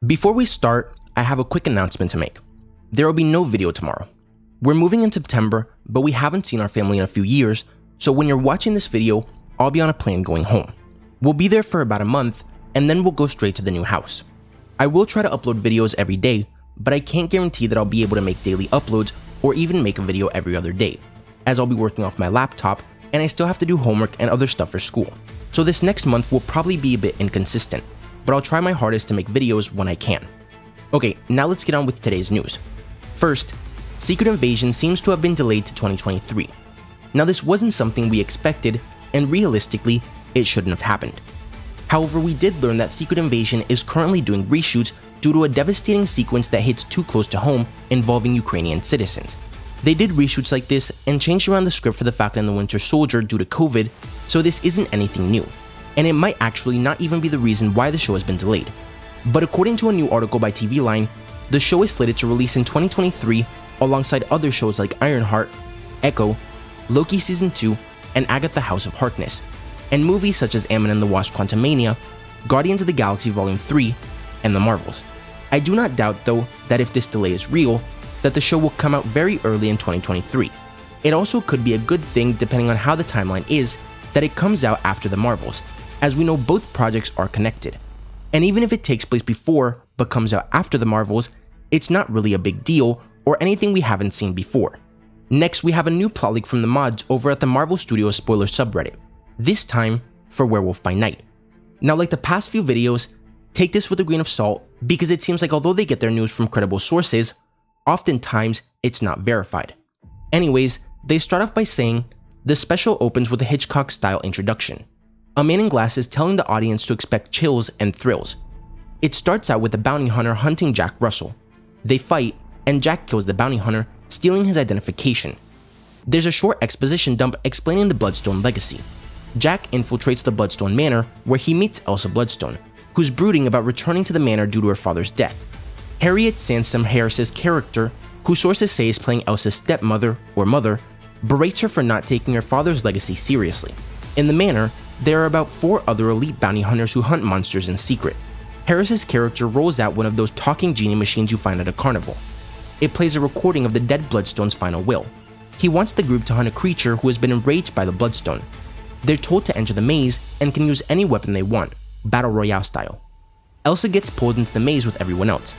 Before we start, I have a quick announcement to make. There will be no video tomorrow. We're moving in September, but we haven't seen our family in a few years, so when you're watching this video, I'll be on a plane going home. We'll be there for about a month, and then we'll go straight to the new house. I will try to upload videos every day, but I can't guarantee that I'll be able to make daily uploads or even make a video every other day, as I'll be working off my laptop and I still have to do homework and other stuff for school. So this next month will probably be a bit inconsistent, but I'll try my hardest to make videos when I can. Okay, now let's get on with today's news. First, Secret Invasion seems to have been delayed to 2023. Now this wasn't something we expected, and realistically, it shouldn't have happened. However, we did learn that Secret Invasion is currently doing reshoots due to a devastating sequence that hits too close to home involving Ukrainian citizens. They did reshoots like this and changed around the script for the Falcon and the Winter Soldier due to COVID, so this isn't anything new, and it might actually not even be the reason why the show has been delayed. But according to a new article by TV Line, the show is slated to release in 2023 alongside other shows like Ironheart, Echo, Loki Season 2, and Agatha House of Harkness, and movies such as Ant-Man and the Wasp: Quantumania, Guardians of the Galaxy Volume 3, and The Marvels. I do not doubt though that if this delay is real, that the show will come out very early in 2023. It also could be a good thing depending on how the timeline is that it comes out after The Marvels, as we know both projects are connected. And even if it takes place before but comes out after The Marvels, it's not really a big deal or anything we haven't seen before. Next, we have a new plot leak from the mods over at the Marvel Studios spoiler subreddit, this time for Werewolf by Night. Now, like the past few videos, take this with a grain of salt because it seems like although they get their news from credible sources, oftentimes it's not verified. Anyways, they start off by saying, the special opens with a Hitchcock-style introduction. A man in glasses telling the audience to expect chills and thrills. It starts out with the bounty hunter hunting Jack Russell. They fight, and Jack kills the bounty hunter, stealing his identification. There's a short exposition dump explaining the Bloodstone legacy. Jack infiltrates the Bloodstone Manor, where he meets Elsa Bloodstone, who's brooding about returning to the manor due to her father's death. Harriet Sansom Harris's character, who sources say is playing Elsa's stepmother or mother, berates her for not taking her father's legacy seriously. In the manor, there are about 4 other elite bounty hunters who hunt monsters in secret. Harris's character rolls out one of those talking genie machines you find at a carnival. It plays a recording of the dead Bloodstone's final will. He wants the group to hunt a creature who has been enraged by the Bloodstone. They're told to enter the maze and can use any weapon they want, Battle Royale style. Elsa gets pulled into the maze with everyone else.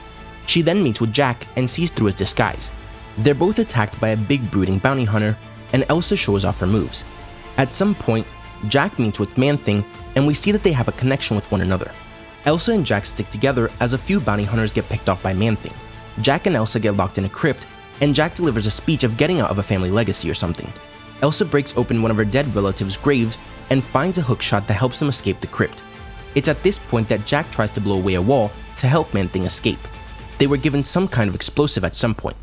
She then meets with Jack and sees through his disguise. They're both attacked by a big brooding bounty hunter, and Elsa shows off her moves. At some point, Jack meets with Man-Thing, and we see that they have a connection with one another. Elsa and Jack stick together as a few bounty hunters get picked off by Man-Thing. Jack and Elsa get locked in a crypt, and Jack delivers a speech of getting out of a family legacy or something. Elsa breaks open one of her dead relatives' graves and finds a hookshot that helps them escape the crypt. It's at this point that Jack tries to blow away a wall to help Man-Thing escape. They were given some kind of explosive at some point.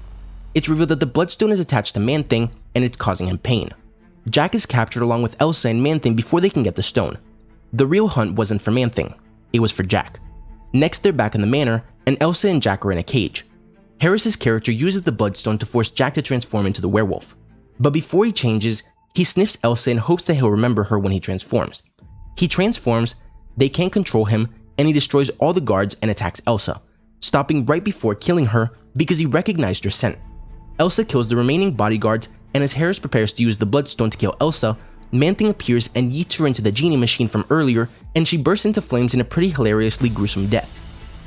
It's revealed that the Bloodstone is attached to Man-Thing and it's causing him pain. Jack is captured along with Elsa and Man-Thing before they can get the stone. The real hunt wasn't for Man-Thing, it was for Jack. Next, they're back in the manor and Elsa and Jack are in a cage. Harris's character uses the Bloodstone to force Jack to transform into the werewolf. But before he changes, he sniffs Elsa in hopes that he'll remember her when he transforms. He transforms, they can't control him, and he destroys all the guards and attacks Elsa, stopping right before killing her because he recognized her scent. Elsa kills the remaining bodyguards, and as Harris prepares to use the Bloodstone to kill Elsa, Man-Thing appears and yeets her into the genie machine from earlier, and she bursts into flames in a pretty hilariously gruesome death.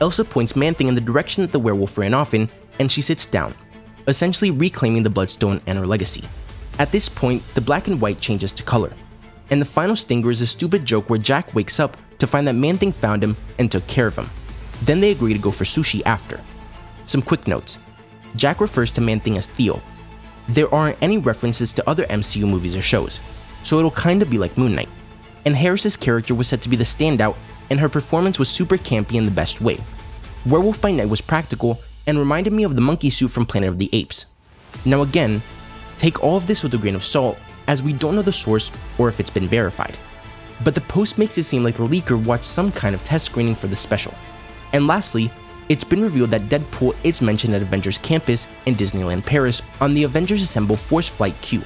Elsa points Man-Thing in the direction that the werewolf ran off in, and she sits down, essentially reclaiming the Bloodstone and her legacy. At this point, the black and white changes to color, and the final stinger is a stupid joke where Jack wakes up to find that Man-Thing found him and took care of him. Then they agree to go for sushi after. Some quick notes. Jack refers to Man-Thing as Theo. There aren't any references to other MCU movies or shows, so it'll kinda be like Moon Knight. And Harris's character was said to be the standout, and her performance was super campy in the best way. Werewolf by Night was practical and reminded me of the monkey suit from Planet of the Apes. Now again, take all of this with a grain of salt, as we don't know the source or if it's been verified. But the post makes it seem like the leaker watched some kind of test screening for the special. And lastly, it's been revealed that Deadpool is mentioned at Avengers Campus in Disneyland Paris on the Avengers Assemble Force Flight queue.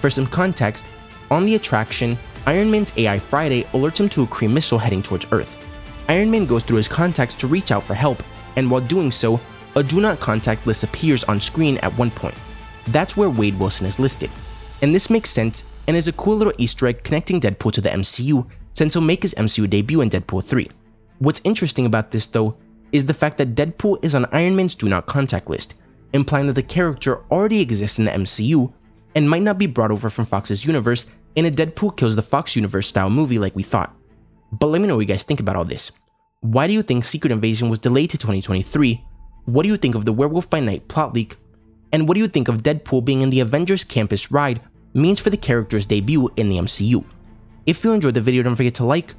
For some context, on the attraction, Iron Man's AI Friday alerts him to a Kree missile heading towards Earth. Iron Man goes through his contacts to reach out for help, and while doing so, a do not contact list appears on screen at one point. That's where Wade Wilson is listed. And this makes sense and is a cool little Easter egg connecting Deadpool to the MCU since he'll make his MCU debut in Deadpool 3. What's interesting about this though is the fact that Deadpool is on Iron Man's do not contact list, implying that the character already exists in the MCU and might not be brought over from Fox's universe in a Deadpool kills the Fox universe style movie like we thought. But let me know what you guys think about all this. Why do you think Secret Invasion was delayed to 2023? What do you think of the Werewolf by Night plot leak? And what do you think of Deadpool being in the Avengers campus ride means for the character's debut in the MCU? If you enjoyed the video, don't forget to like,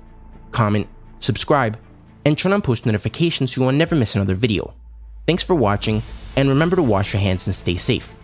comment, subscribe, and turn on post notifications so you will never miss another video. Thanks for watching, and remember to wash your hands and stay safe.